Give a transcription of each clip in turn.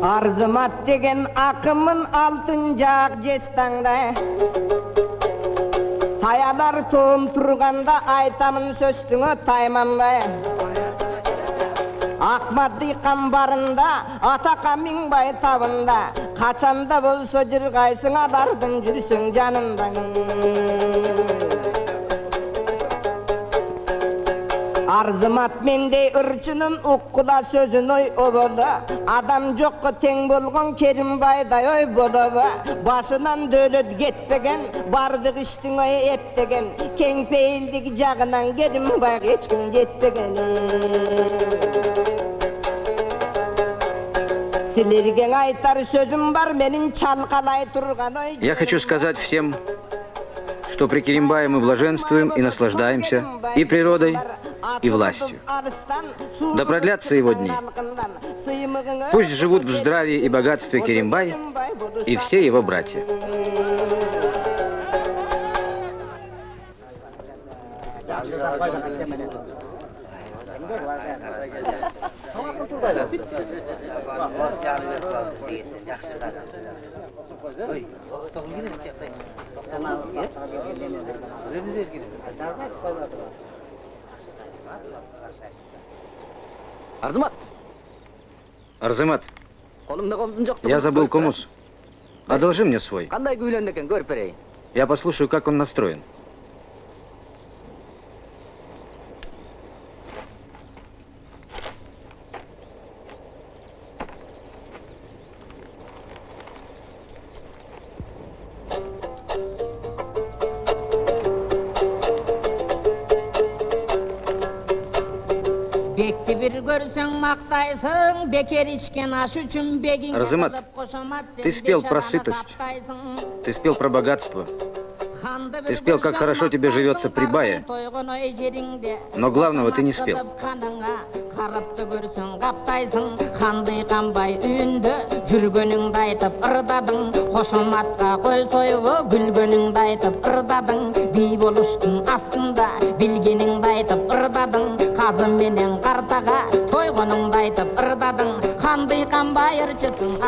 Arzumat degen akımın altın jaq jestangda. Tayadar toğum turganda aytamın söstüңө taymanbay. Akmadi kambarında, ataka mingbay tabında. Kaçanda bolsa jırgaysın adardın jürsün janından. Arzumat mendey ırçının ukkuda sözün oy oboda. Adam jokko teң bolgon Kerimbayday oy bodoba. Başынан dölet getpegen, bardık iştin oy eptegen. Keң peyldik jagынан Kerimbay hiç kim jetpegen. Силерге айтар сөзім бар, менің чалқалай тұрған ой. Я хочу сказать всем, что при Керимбае мы блаженствуем и наслаждаемся и природой, и властью. Да продлятся его дни. Пусть живут в здравии и богатстве Керимбай и все его братья. Арзымат! Арзымат, Қолымда қомсым жоқ. я забыл комус. Одолжи мне свой. Қандай күйленді екен, көріп берейін. Я послушаю, как он настроен. Арзымат, ты спел про сытость, ты спел про богатство, ты спел, как хорошо тебе живется при бае, но главного ты не спел.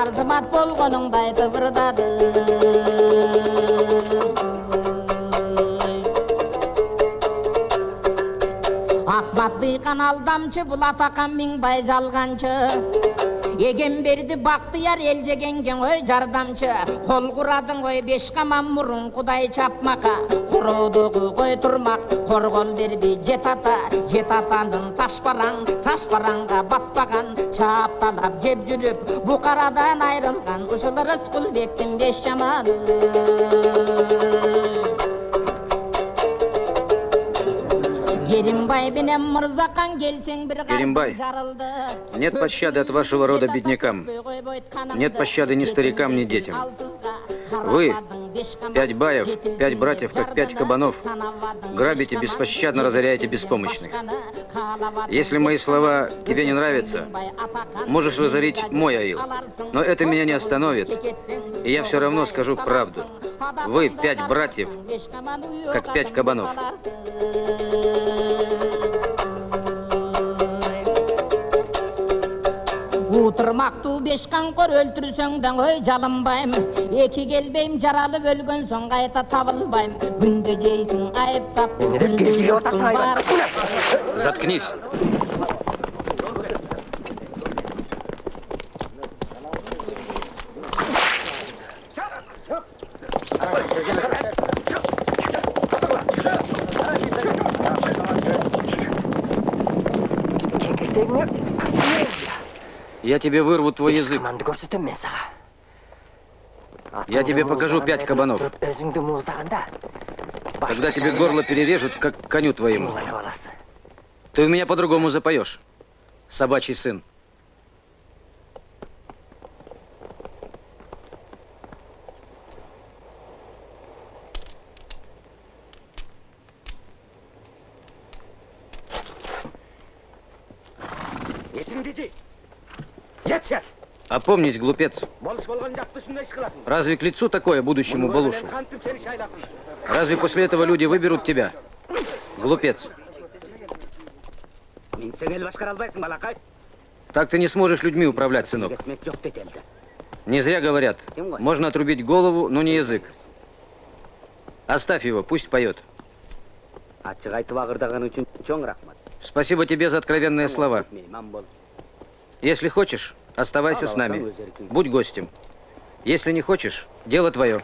Арзымат болгонуңду айтып ырдадың. Акматыйкан алдамчы, бул атакан Миңбай жалганчы. Еген берди бактыяр эл жегенген ой жардамчы. Кол курадың ой беш каман мурун Кудай чапмака. Куроодогу кой турмак, коргол берди жетатандын ташпаранга батпаган. Чапталап жеп жүрүп, Букарадан айрылган. Ушул Рыскулбектин беш жаманы. Керимбай, нет пощады от вашего рода беднякам. Нет пощады ни старикам, ни детям. Вы, 5 баев, 5 братьев, как 5 кабанов, грабите, беспощадно разоряете беспомощных. Если мои слова тебе не нравятся, можешь разорить мой аил. Но это меня не остановит, и я все равно скажу правду. Вы, 5 братьев, как 5 кабанов. Утырмактуу беш канкор өлтүрсөң ой жалынбайм. Эки келбейм, жаралып өлгөн соң кайта табылбайм. Күндө жейсиң айыптап. Заткнись. Я тебе вырву твой язык. Я тебе покажу 5 кабанов. Когда тебе горло перережут, как коню твоему. Ты у меня по-другому запоешь, собачий сын. Опомнись, глупец. Разве к лицу такое будущему Болушу? Разве после этого люди выберут тебя? Глупец. Так ты не сможешь людьми управлять, сынок. Не зря говорят, можно отрубить голову, но не язык. Оставь его, пусть поет. Спасибо тебе за откровенные слова. Если хочешь, оставайся с нами. Будь гостем. Если не хочешь, дело твое.